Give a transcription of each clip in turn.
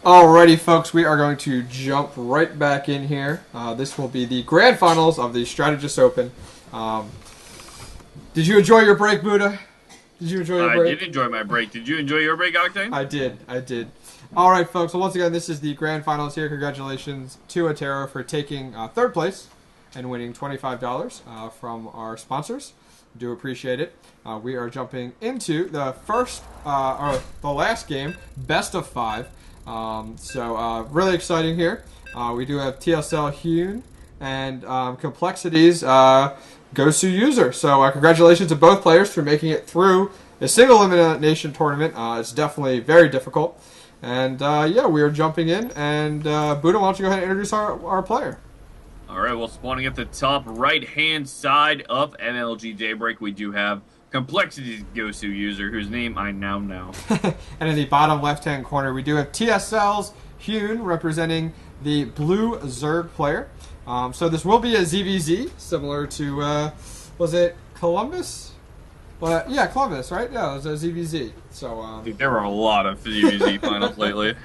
Alrighty, folks, we are going to jump right back in here. This will be the grand finals of the Strategist Open. Did you enjoy your break, Buddha? Did you enjoy your break? I did enjoy my break. Did you enjoy your break, Octane? I did. Alright, folks, so once again, this is the grand finals here. Congratulations to Attero for taking third place and winning $25 from our sponsors. Do appreciate it. We are jumping into the the last game, best of 5. Really exciting here. We do have TSLHyun and Complexity's Gosu So congratulations to both players for making it through a single elimination tournament. It's definitely very difficult. And yeah, we are jumping in. And Buddha, why don't you go ahead and introduce our player? Alright, well, spawning at the top right-hand side of MLG Daybreak, we do have Complexity's Gosu user, whose name I now know. And in the bottom left-hand corner, we do have TSLHyun representing the blue Zerg player. So this will be a ZVZ, similar to, was it Columbus? Well, yeah, Columbus, right? Yeah, it was a ZVZ. So, Dude, there were a lot of ZVZ finals lately.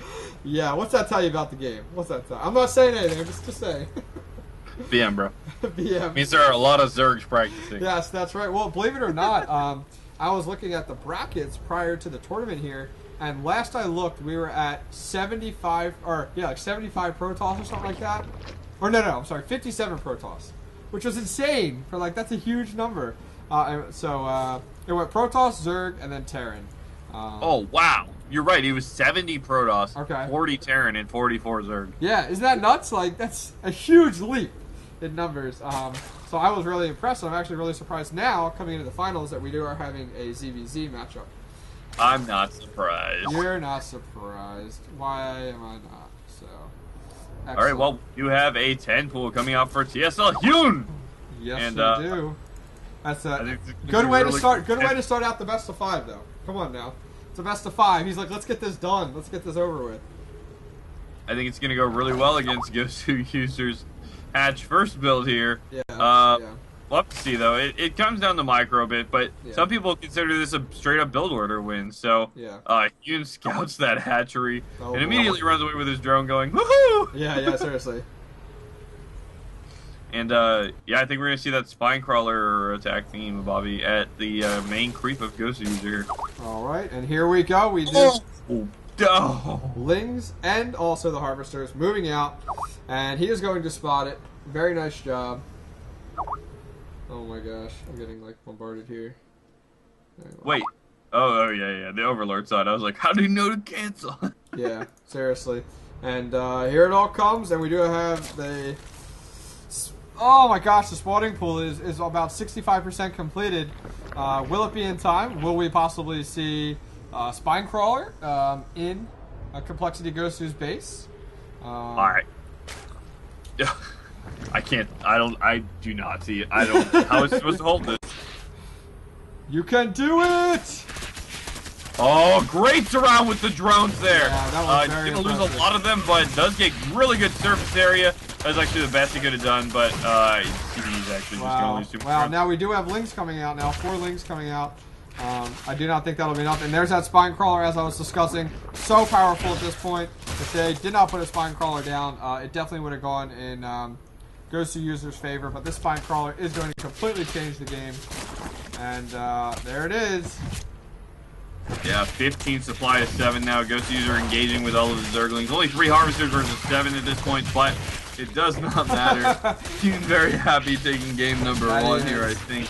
Yeah, what's that tell you about the game? What's that tell? I'm not saying anything, I'm just saying. BM, bro. BM. Means there are a lot of Zergs practicing. Yes, that's right. Well, believe it or not, I was looking at the brackets prior to the tournament here, and last I looked, we were at 75, like 75 Protoss or something like that. Or no, I'm sorry, 57 Protoss, which was insane. For like, that's a huge number. It went Protoss, Zerg, and then Terran. Oh, wow. You're right. It was 70 Protoss, okay. 40 Terran, and 44 Zerg. Yeah, isn't that nuts? Like, that's a huge leap in numbers. So I was really impressed. I'm actually really surprised now, coming into the finals, that we are having a ZVZ matchup. I'm not surprised. You're not surprised. Why am I not? So, excellent. All right, well, you have a 10 pool coming out for TSLHyun. Yes, and, you do. That's a good way to start. Good way to start out the best of 5, though. Come on now, it's a best of 5. He's like, let's get this done. Let's get this over with. I think it's going to go really well against Gosu users. Hatch first build here. Yeah. We'll have to see, though. It comes down to micro a bit, but some people consider this a straight-up build order win. So, Hyun scouts that hatchery and immediately runs away with his drone going, woohoo! Yeah, seriously. And, yeah, I think we're going to see that spine crawler attack theme, Bobby, at the main creep of Gosu user. Alright, and here we go. We do Oh. Lings and also the Harvesters moving out. And he is going to spot it. Very nice job. Oh my gosh, I'm getting like bombarded here. Anyway. Wait. Oh yeah. The Overlord side. I was like, how do you know to cancel? Yeah, seriously. And here it all comes, and we do have the... Oh my gosh, the spawning pool is about 65% completed. Will it be in time? Will we possibly see Spine Crawler in Complexity Gosu's base? Alright. I can't. I do not see it. I don't. How is it supposed to hold this? You can do it! Oh, great surround with the drones there. Yeah, that was very gonna impressive. lose a lot of them, but does get really good surface area. That's actually the best he could have done, but he's actually just gonna lose too much. Wow, now we do have Lings coming out now. 4 Lings coming out. I do not think that'll be enough. And there's that Spine Crawler, as I was discussing. So powerful at this point. If they did not put a Spine Crawler down, it definitely would have gone in Gosu user's favor. But this Spine Crawler is going to completely change the game. And there it is. Yeah, 15 supply of 7 now. Gosu user engaging with all of the Zerglings. Only 3 Harvesters versus 7 at this point, but it does not matter. He's very happy taking game number 1 here, I think.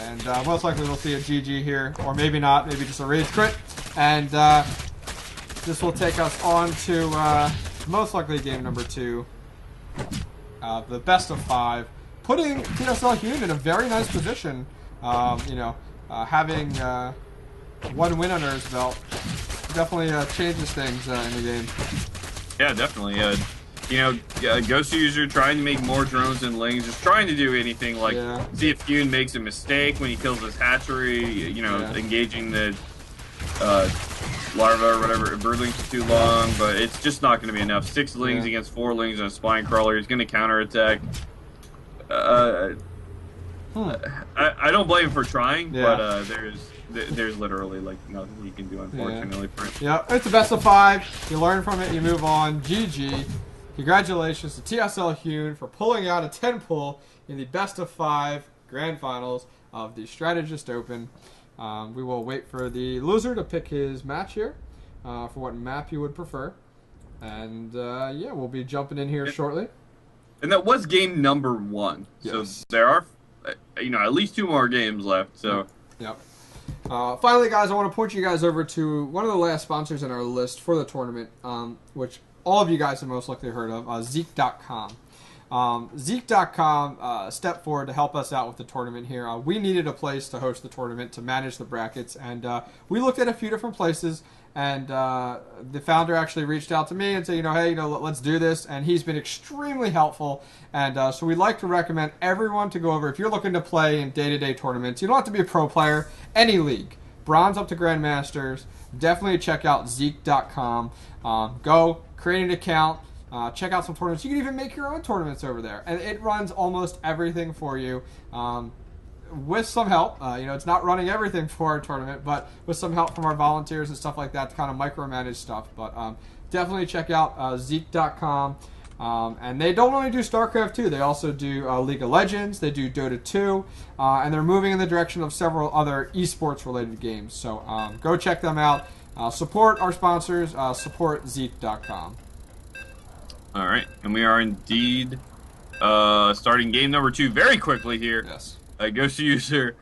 And most likely we'll see a GG here, or maybe not, maybe just a rage crit. And this will take us on to most likely game number 2, the best of 5, putting TSLHyun in a very nice position. Having 1 win under his belt definitely changes things in the game. Yeah, definitely. Gosu user trying to make more drones and Lings, just trying to do anything like see if Hyun makes a mistake when he kills his hatchery, engaging the larva or whatever, birdlings for too long, but it's just not going to be enough. 6 Lings against 4 Lings and a spine crawler. He's going to counterattack. I don't blame him for trying, but there's literally like nothing he can do, unfortunately. Yeah, it's a best of 5. You learn from it, you move on. GG. Congratulations to TSLHyun for pulling out a 10 pull in the best of 5 grand finals of the Strategist Open. We will wait for the loser to pick his match here for what map you would prefer. And yeah, we'll be jumping in here shortly. And that was game number 1. Yes. So there are, at least 2 more games left. So. Yep. Finally, guys, I want to point you guys over to one of the last sponsors in our list for the tournament, which all of you guys have most likely heard of, Zeek.com. Zeek.com stepped forward to help us out with the tournament here. We needed a place to host the tournament, to manage the brackets, and we looked at a few different places, and the founder actually reached out to me and said, hey, let's do this, and he's been extremely helpful, and so we'd like to recommend everyone to go over. If you're looking to play in day-to-day tournaments, you don't have to be a pro player, any league, bronze up to grandmasters, definitely check out Zeek.com. Go, create an account, check out some tournaments. You can even make your own tournaments over there, and it runs almost everything for you with some help. It's not running everything for our tournament, but with some help from our volunteers and stuff like that to kind of micromanage stuff. But definitely check out Zeek.com. And they don't only do Starcraft 2, they also do League of Legends, they do Dota 2, and they're moving in the direction of several other esports related games. So go check them out. Support our sponsors, support Zeek.com. All right, and we are indeed starting game number 2 very quickly here. Yes. GhostUser,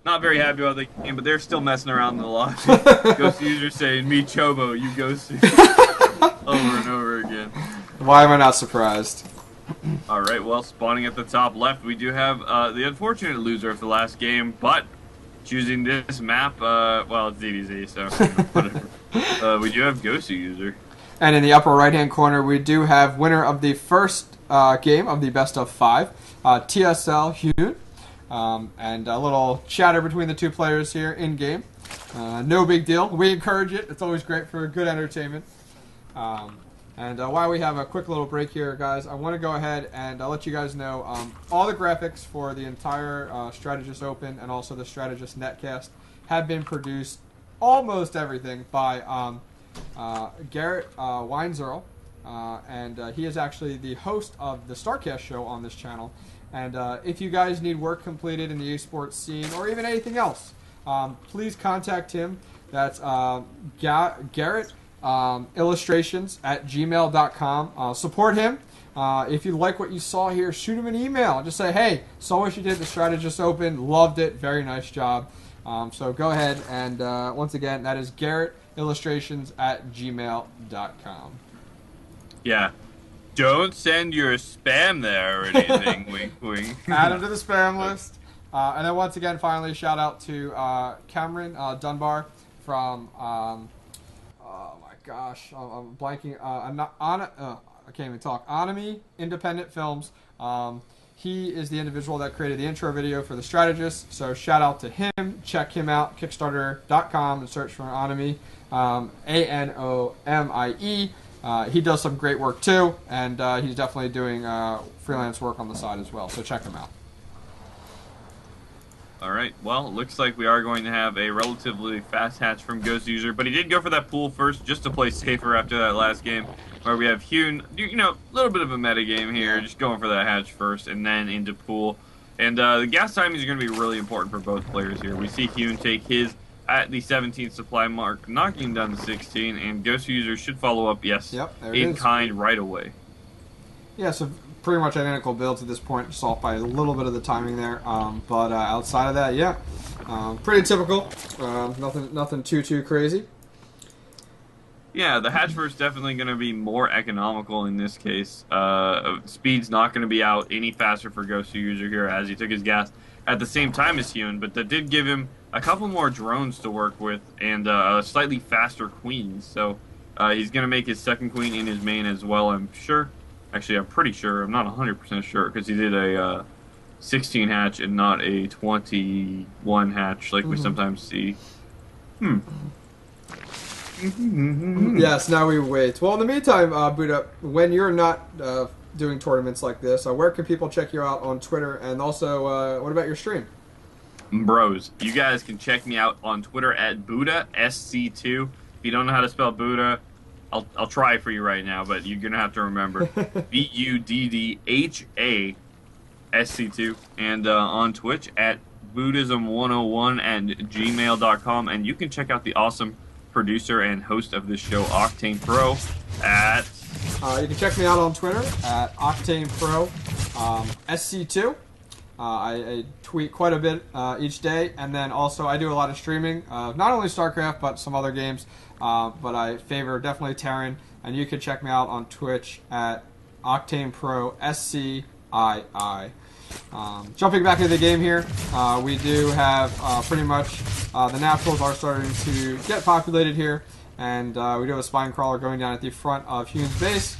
not very happy about the game, but they're still messing around in the lobby. GhostUser saying, "Me Chobo, you Ghostu," over and over again. Why am I not surprised? All right, well, spawning at the top left, we do have the unfortunate loser of the last game, but choosing this map, well, it's DBZ, so whatever. We do have GhostUser. And in the upper right-hand corner, we do have winner of the first game of the best of 5, TSLHyun. And a little chatter between the two players here in-game. No big deal. We encourage it. It's always great for good entertainment. And while we have a quick little break here, guys, I want to go ahead and let you guys know all the graphics for the entire Strategist Open and also the Strategist Netcast have been produced, almost everything, by Garrett Weinzerl. And he is actually the host of the Starcast show on this channel. And if you guys need work completed in the esports scene or even anything else, please contact him. That's Garrett illustrations at gmail.com. Support him. If you like what you saw here, shoot him an email. Just say, hey, saw what you did at the Strategist Open. Loved it. Very nice job. So go ahead and once again, that is Garrett illustrations at gmail.com. Yeah. Don't send your spam there or anything. Wink, wink. Add him to the spam list. And then once again, finally, shout out to Cameron Dunbar from, oh my gosh, I'm blanking. I can't even talk. Anomie Independent Films. He is the individual that created the intro video for the Strategist. So shout out to him. Check him out. Kickstarter.com and search for Anomie. Anomie. He does some great work too, and he's definitely doing freelance work on the side as well, so check him out. Alright, well, it looks like we are going to have a relatively fast hatch from GhostUser, but he did go for that pool first just to play safer after that last game, where we have Hyun, a little bit of a meta game here, just going for that hatch first and then into pool. And the gas timing is going to be really important for both players here. We see Hyun take his at the 17th supply mark, knocking him down to 16, and GhostUser should follow up, yes, in kind right away. Yeah, so pretty much identical build to this point, just off by a little bit of the timing there. But outside of that, yeah, pretty typical. Nothing too crazy. Yeah, the hatch first definitely going to be more economical in this case. Speed's not going to be out any faster for GhostUser here as he took his gas at the same time as Hyun, but that did give him a couple more drones to work with and a slightly faster queen. So he's going to make his second queen in his main as well, I'm sure. Actually, I'm pretty sure. I'm not 100% sure because he did a 16 hatch and not a 21 hatch like we sometimes see. Yes, now we wait. Well, in the meantime, Buddha, when you're not doing tournaments like this, where can people check you out on Twitter? And also, what about your stream? bros, you guys can check me out on Twitter at Buddha SC2. If you don't know how to spell Buddha, I'll try for you right now, but you're gonna have to remember BUDDHA SC2, and on Twitch at Buddhism101 and gmail.com, and you can check out the awesome producer and host of this show, OctanePro, at... you can check me out on Twitter at OctanePro SC2. I tweet quite a bit each day, and then also I do a lot of streaming, not only Starcraft, but some other games, but I favor definitely Terran, and you can check me out on Twitch at OctanePro SCII. Jumping back into the game here, we do have pretty much the naturals are starting to get populated here, and we do have a spine crawler going down at the front of Hyun's base.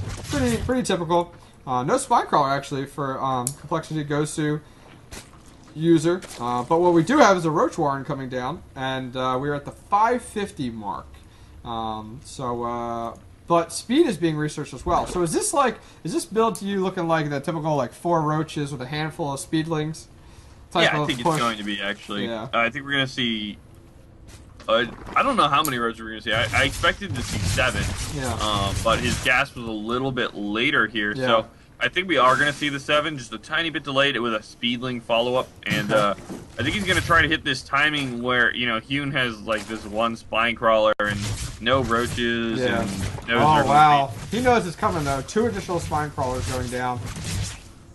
Pretty typical. No spine crawler actually for Complexity Gosu user, but what we do have is a Roach Warren coming down, and we're at the 550 mark. But speed is being researched as well. So is this build to you looking like the typical like 4 roaches with a handful of speedlings? Yeah, I think it's going to be actually. Yeah. I think we're going to see. I don't know how many roaches we're going to see. I expected to see 7. Yeah. But his gas was a little bit later here, yeah. So I think we are going to see the 7, just a tiny bit delayed with a speedling follow-up, and I think he's going to try to hit this timing where, you know, Hyun has like this one spine crawler and no roaches. Yeah. And no wow. He knows it's coming though. 2 additional spine crawlers going down.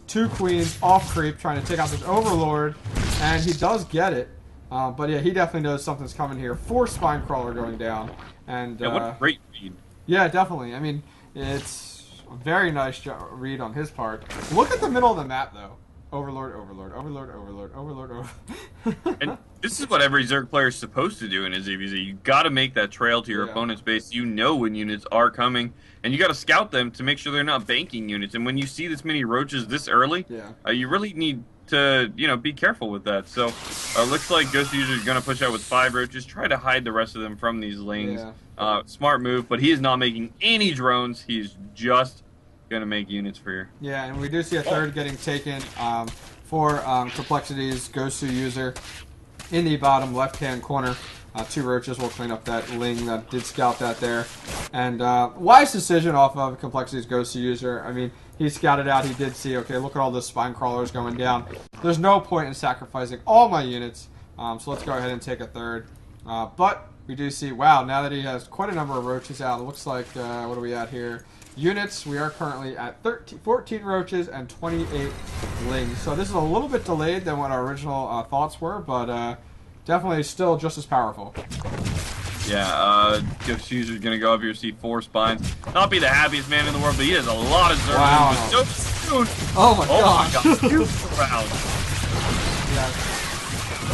2 queens off creep trying to take out this overlord, and he does get it. But yeah, he definitely knows something's coming here. 4 spine crawler going down, and yeah, what a great read. Yeah, definitely. I mean, it's a very nice read on his part. Look at the middle of the map, though. Overlord, Overlord, Overlord, Overlord, Overlord, Overlord. And this is what every Zerg player is supposed to do in a ZVZ. You got to make that trail to your opponent's base. You know when units are coming, and you got to scout them to make sure they're not banking units. And when you see this many roaches this early, you really need to, you know, be careful with that. So looks like Ghost User is going to push out with 5 roaches, try to hide the rest of them from these lings. Smart move, but he is not making any drones. He's just going to make units for here. Yeah, and we do see a third getting taken for Complexity's Gosu user in the bottom left-hand corner. 2 roaches will clean up that ling that did scout that there. And wise decision off of Complexity's Gosu user. I mean, he scouted out, he did see, okay, look at all the spine crawlers going down. There's no point in sacrificing all my units, so let's go ahead and take a third. But we do see, wow, now that he has quite a number of roaches out, it looks like, what are we at here? Units, we are currently at 14 roaches and 28 lings. So this is a little bit delayed than what our original thoughts were, but definitely still just as powerful. Yeah, Ghost User's going to go up here, see 4 spines. Not be the happiest man in the world, but he has a lot of Zerg. Wow. So soon. Oh my gosh. Oh my god. Huge round. Yeah.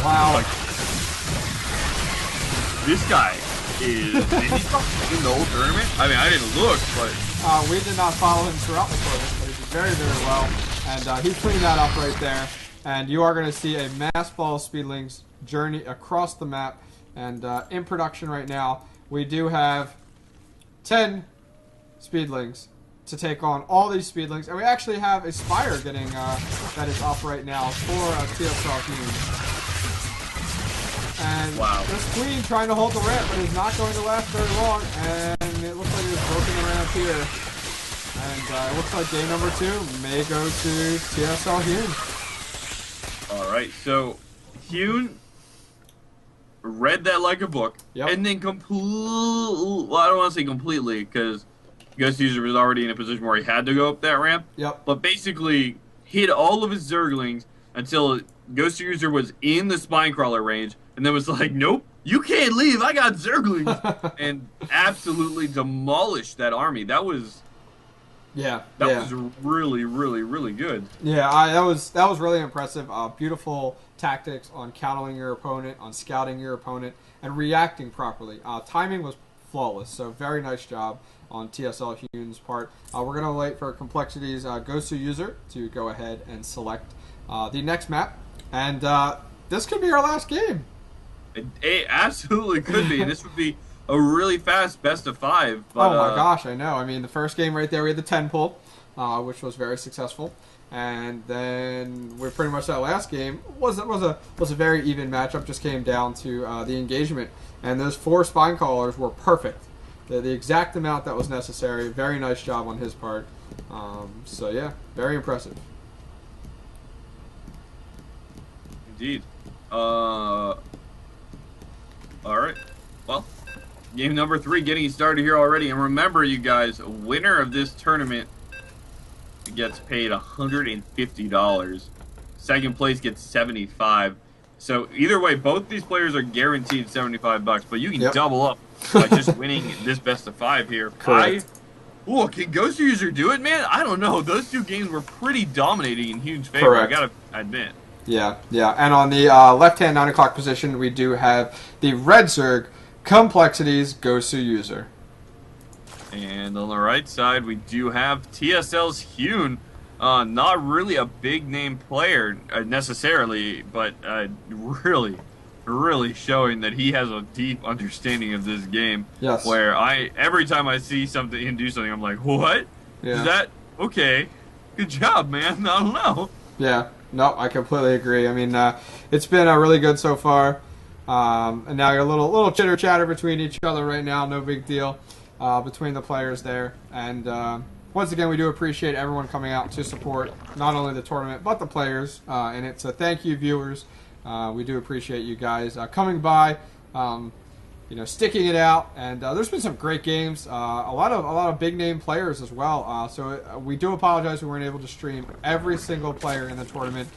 Wow. This guy is in the whole tournament. I mean, I didn't look, but we did not follow him throughout the tournament, but he did very, very well, and he cleaned that up right there. And you are going to see a mass ball of speedlings journey across the map. And in production right now, we do have 10 speedlings to take on all these speedlings, and we actually have a Spire getting that is up right now for TSLHyun. And this queen trying to hold the ramp, but is not going to last very long. And it looks like it's broken the ramp here. And it looks like game number 2 may go to TSLHyun. All right, so Hyun read that like a book, and then well, I don't want to say completely, because Ghost User was already in a position where he had to go up that ramp. But basically hit all of his Zerglings until Ghost User was in the spine crawler range, and then was like, nope, you can't leave, I got Zerglings, and absolutely demolished that army. That was was really, really, really good. Yeah, that was really impressive. Beautiful tactics on countering your opponent, on scouting your opponent, and reacting properly. Timing was flawless, so very nice job on TSLHyun's part. We're going to wait for Complexity's Gosu user to go ahead and select the next map, and this could be our last game. It absolutely could be, and this would be a really fast best of 5. But, oh my gosh, I know. I mean, the first game right there, we had the 10 pull, which was very successful. And then we're pretty much that last game was a very even matchup. Just came down to the engagement, and those 4 spine callers were perfect. The exact amount that was necessary. Very nice job on his part. So yeah, very impressive. Indeed. All right. Well, game number 3 getting started here already. And remember, you guys, winner of this tournament gets paid $150. Second place gets $75. So either way, both these players are guaranteed $75. But you can double up by just winning this best of 5 here. Correct. Ooh, can Colgoswser do it, man? I don't know. Those 2 games were pretty dominating in Hyun's favor. Correct. I gotta admit. Yeah. And on the left-hand 9 o'clock position, we do have the Red Zerg Complexities Colgoswser. And on the right side, we do have TSLHyun. Not really a big-name player necessarily, but really showing that he has a deep understanding of this game. Yes. Where every time I see something him do something, I'm like, what? Yeah. Is that okay? Good job, man. I don't know. Yeah. No, I completely agree. I mean, it's been really good so far. And now you're a little chitter chatter between each other right now. No big deal between the players there. And once again, we do appreciate everyone coming out to support not only the tournament but the players. And it's a thank you, viewers. We do appreciate you guys coming by, sticking it out. And there's been some great games. A lot of big name players as well. So we do apologize we weren't able to stream every single player in the tournament.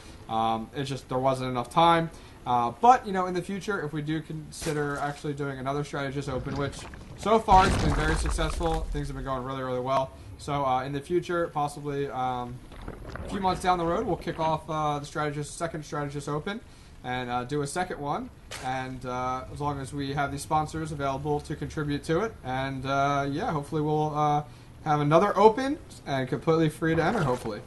It's just there wasn't enough time. But in the future, if we do consider actually doing another Strategist Open, which so far it's been very successful, things have been going really, really well. So in the future, possibly a few months down the road, we'll kick off the second Strategist Open and do a second one. And as long as we have these sponsors available to contribute to it, and yeah, hopefully we'll have another Open and completely free to enter. Hopefully.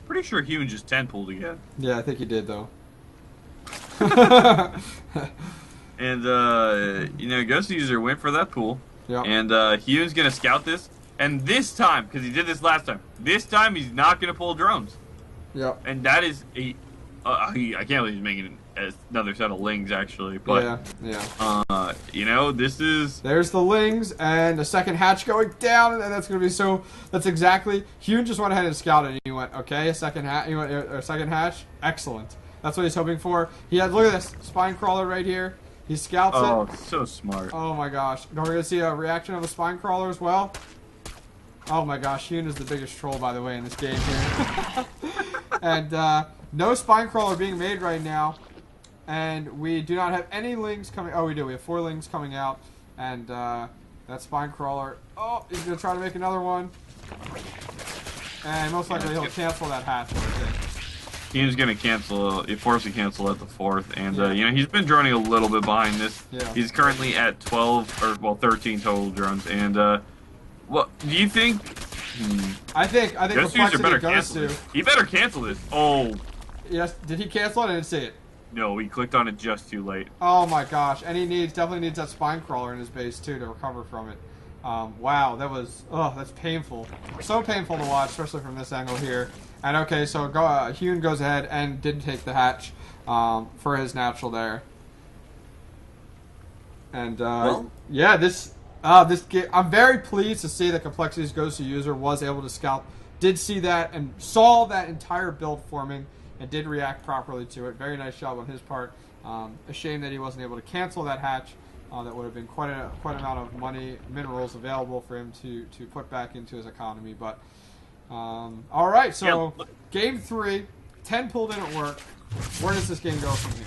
Pretty sure Hyun just 10 pulled again. Yeah, I think he did though. And Colgoswser went for that pool. Yeah. And Hyun's gonna scout this, and this time, because he did this last time, this time he's not gonna pull drones. Yeah. And that is I can't believe he's making another set of lings actually. But yeah. this is there's the lings and the second hatch going down, and that's gonna be so. That's exactly. Hyun just went ahead and scouted, and he went, okay, second hatch, excellent. That's what he's hoping for. He had, look at this, spine crawler right here. He scouts it. Oh, so smart. Oh my gosh. We're going to see a reaction of a spine crawler as well. Oh my gosh, Hyun is the biggest troll, by the way, in this game here. And no spine crawler being made right now. And we do not have any lings coming. Oh, we do. We have 4 lings coming out. And that spine crawler. Oh, he's going to try to make another one. And most likely he'll cancel that hatch, I think. He's going to force to cancel at the 4th, and he's been droning a little bit behind this. Yeah. He's currently at 13 total drones, and what do you think? I think Colgoswser better goes cancel to. this. He better cancel this. Oh. Yes, did he cancel it? I didn't see it. No, he clicked on it just too late. Oh my gosh, and he definitely needs that spine crawler in his base too to recover from it. Wow, that's painful. So painful to watch, especially from this angle here. And okay, so Hyun goes ahead and didn't take the hatch for his natural there. And yeah, this game, I'm very pleased to see that Complexities Colgoswser was able to scout, did see that and saw that entire build forming and did react properly to it. Very nice job on his part. A shame that he wasn't able to cancel that hatch. That would have been quite an amount of money, minerals available for him to put back into his economy. But all right, so game 3, 10 pull didn't work. Where does this game go from here?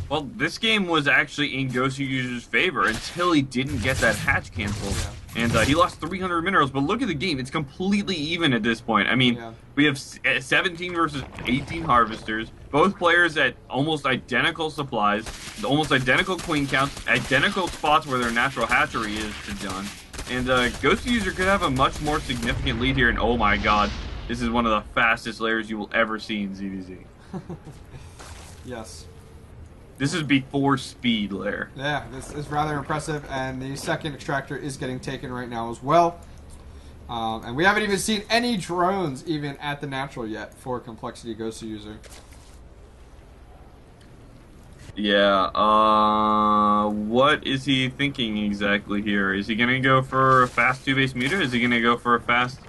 Well, this game was actually in Colgoswser's favor until he didn't get that hatch canceled. Yeah. And he lost 300 minerals, but look at the game. It's completely even at this point. I mean, we have 17 versus 18 harvesters, both players at almost identical supplies, almost identical queen counts, identical spots where their natural hatchery is done. And Colgoswser could have a much more significant lead here, and oh my god, this is one of the fastest layers you will ever see in ZVZ. Yes. This is before speed layer. Yeah, this is rather impressive, and the second extractor is getting taken right now as well. And we haven't even seen any drones even at the natural yet for Complexity GoSuUser. Yeah, what is he thinking exactly here? Is he going to go for a fast 2-base muta? Is he going to go for a fast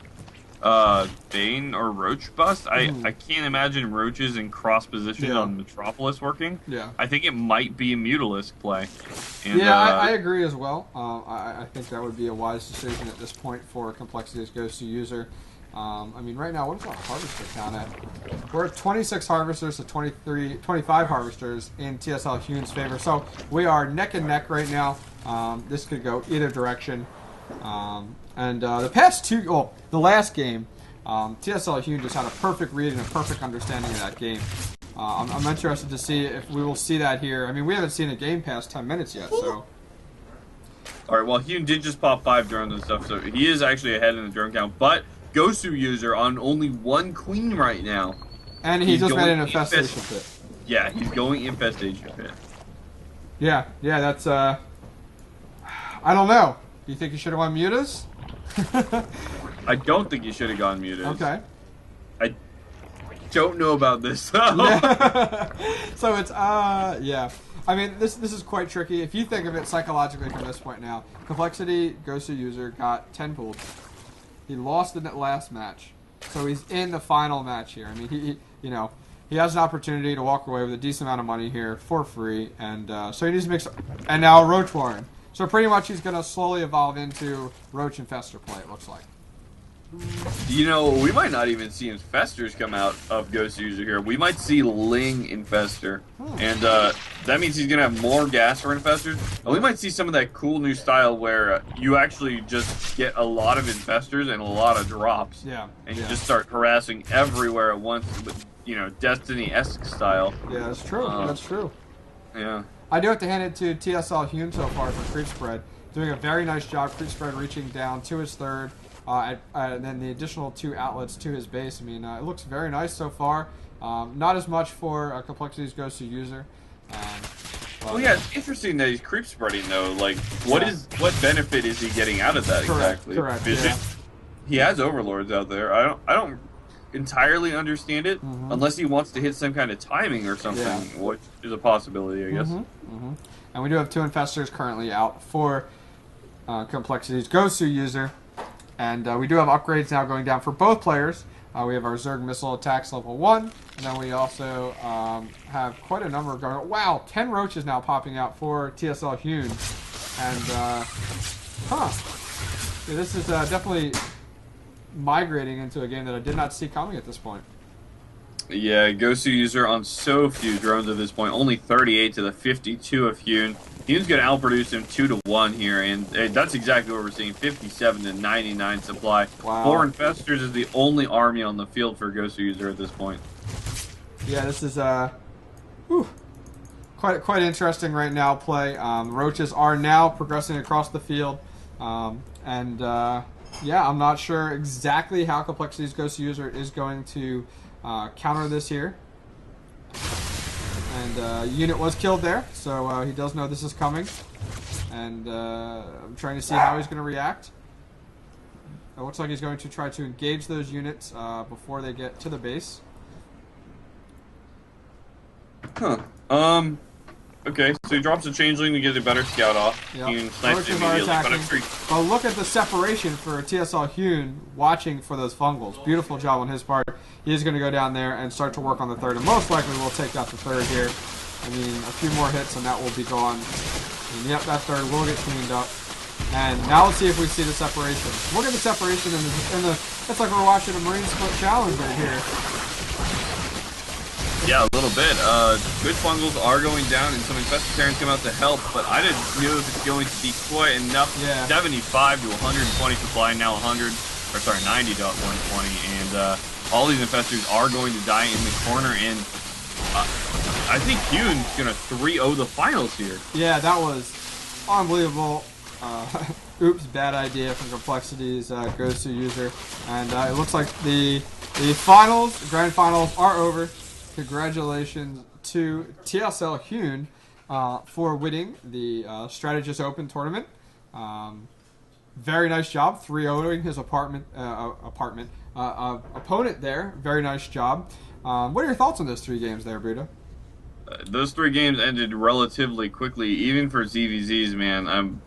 Bane or Roach bust? I can't imagine Roaches in cross position on Metropolis working. Yeah. I think it might be a Mutalisk play. And, yeah, I agree as well. I think that would be a wise decision at this point for Complexity's GoSuUser. I mean, right now, what is our harvester count at? We're at 26 harvesters to 25 harvesters in TSLHyun's favor. So we are neck and neck right now. This could go either direction. The past two, the last game, TSLHyun just had a perfect read and a perfect understanding of that game. I'm interested to see if we will see that here. I mean, we haven't seen a game past 10 minutes yet, so. All right, well, Hyun did just pop 5 drones and stuff, so he is actually ahead in the drone count, but GoSuUser on only 1 queen right now. And he just made an infestation pit. Yeah, he's going infestation pit. Yeah, that's, I don't know. Do you think he should have won mutas? I don't think he should have gone mutas. Okay. I don't know about this, though. Yeah. So it's, yeah. I mean, this is quite tricky. If you think of it psychologically from this point now, Complexity GoSuUser got 10 pulled. He lost in that last match, so he's in the final match here. I mean, he has an opportunity to walk away with a decent amount of money here for free, and so he needs to make some. And now Roach Warren. So pretty much he's going to slowly evolve into Roach Infestor play, it looks like. You know, we might not even see Infestors come out of GoSuUser here. We might see Ling Infestor. And that means he's going to have more gas for Infestors. And we might see some of that cool new style where you actually just get a lot of Infestors and a lot of drops. Yeah. And you just start harassing everywhere at once with, Destiny-esque style. Yeah, that's true. That's true. Yeah. I do have to hand it to TSLHyun so far for creep spread. Doing a very nice job. Creep spread reaching down to his third. And then the additional 2 outlets to his base. I mean, it looks very nice so far. Not as much for Complexity's GoSuUser. Well, yeah, it's interesting that he's creep spreading though. Like, what benefit is he getting out of that exactly? Correct. Vision. Yeah. He has overlords out there. I don't entirely understand it unless he wants to hit some kind of timing or something, which is a possibility, I guess. And we do have 2 infestors currently out for Complexity's GoSuUser. And we do have upgrades now going down for both players. We have our Zerg missile attacks level 1. And then we also have quite a number going. Wow, 10 roaches now popping out for TSLHyun. And, yeah, this is definitely migrating into a game that I did not see coming at this point. Yeah, GoSuUser on so few drones at this point. Only 38 to the 52 of Hyun. Hyun's going to outproduce him 2-1 here, and that's exactly what we're seeing. 57 to 99 supply. Wow. 4 Infestors is the only army on the field for GoSuUser at this point. Yeah, this is quite interesting right now. Play roaches are now progressing across the field, yeah, I'm not sure exactly how Complexity's GoSuUser is going to counter this here. And unit was killed there, so he does know this is coming. And I'm trying to see how he's going to react. It looks like he's going to try to engage those units before they get to the base. Okay, so he drops a changeling to get a better scout off. Yep. He can snipe immediately, but look at the separation for TSLHyun watching for those fungals. Beautiful job on his part. He's going to go down there and start to work on the third, and most likely we'll take out the third here. I mean, a few more hits and that will be gone. And yep, that third will get cleaned up. And now let's see if we see the separation. Look at the separation in the it's like we're watching a Marine Split Challenge right here. Yeah, a little bit. Good fungals are going down, and some Infestatorians come out to help, but I didn't know if it's going to be quite enough. Yeah. 75 to 120 supply, now 90 to 120, and all these Infestors are going to die in the corner, and I think Hyun's going to 3-0 the finals here. Yeah, that was unbelievable. Oops, bad idea from Complexity's GoSuUser. And it looks like the finals, grand finals, are over. Congratulations to TSLHyun for winning the Strategist Open tournament. very nice job 3-0ing his opponent there. Very nice job. What are your thoughts on those 3 games there, Buddha? Those 3 games ended relatively quickly, even for ZVZs, man.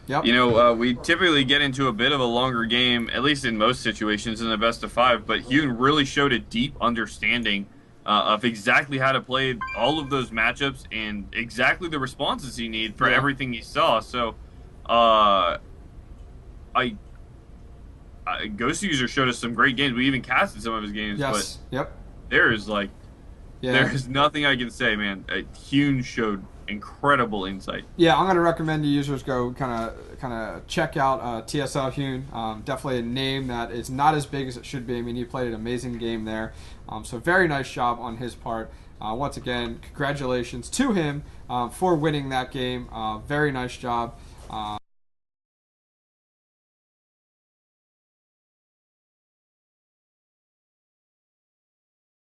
Yep. You know, we typically get into a bit of a longer game, at least in most situations in the best of 5, but Hyun really showed a deep understanding of exactly how to play all of those matchups and exactly the responses he needed for everything he saw. So, Colgoswser showed us some great games. We even casted some of his games, but there is nothing I can say, man. Hyun showed incredible insight. Yeah, I'm gonna recommend the users go kind of check out TSLHyun. Definitely a name that is not as big as it should be. I mean, he played an amazing game there. So very nice job on his part. Once again, congratulations to him for winning that game. Very nice job.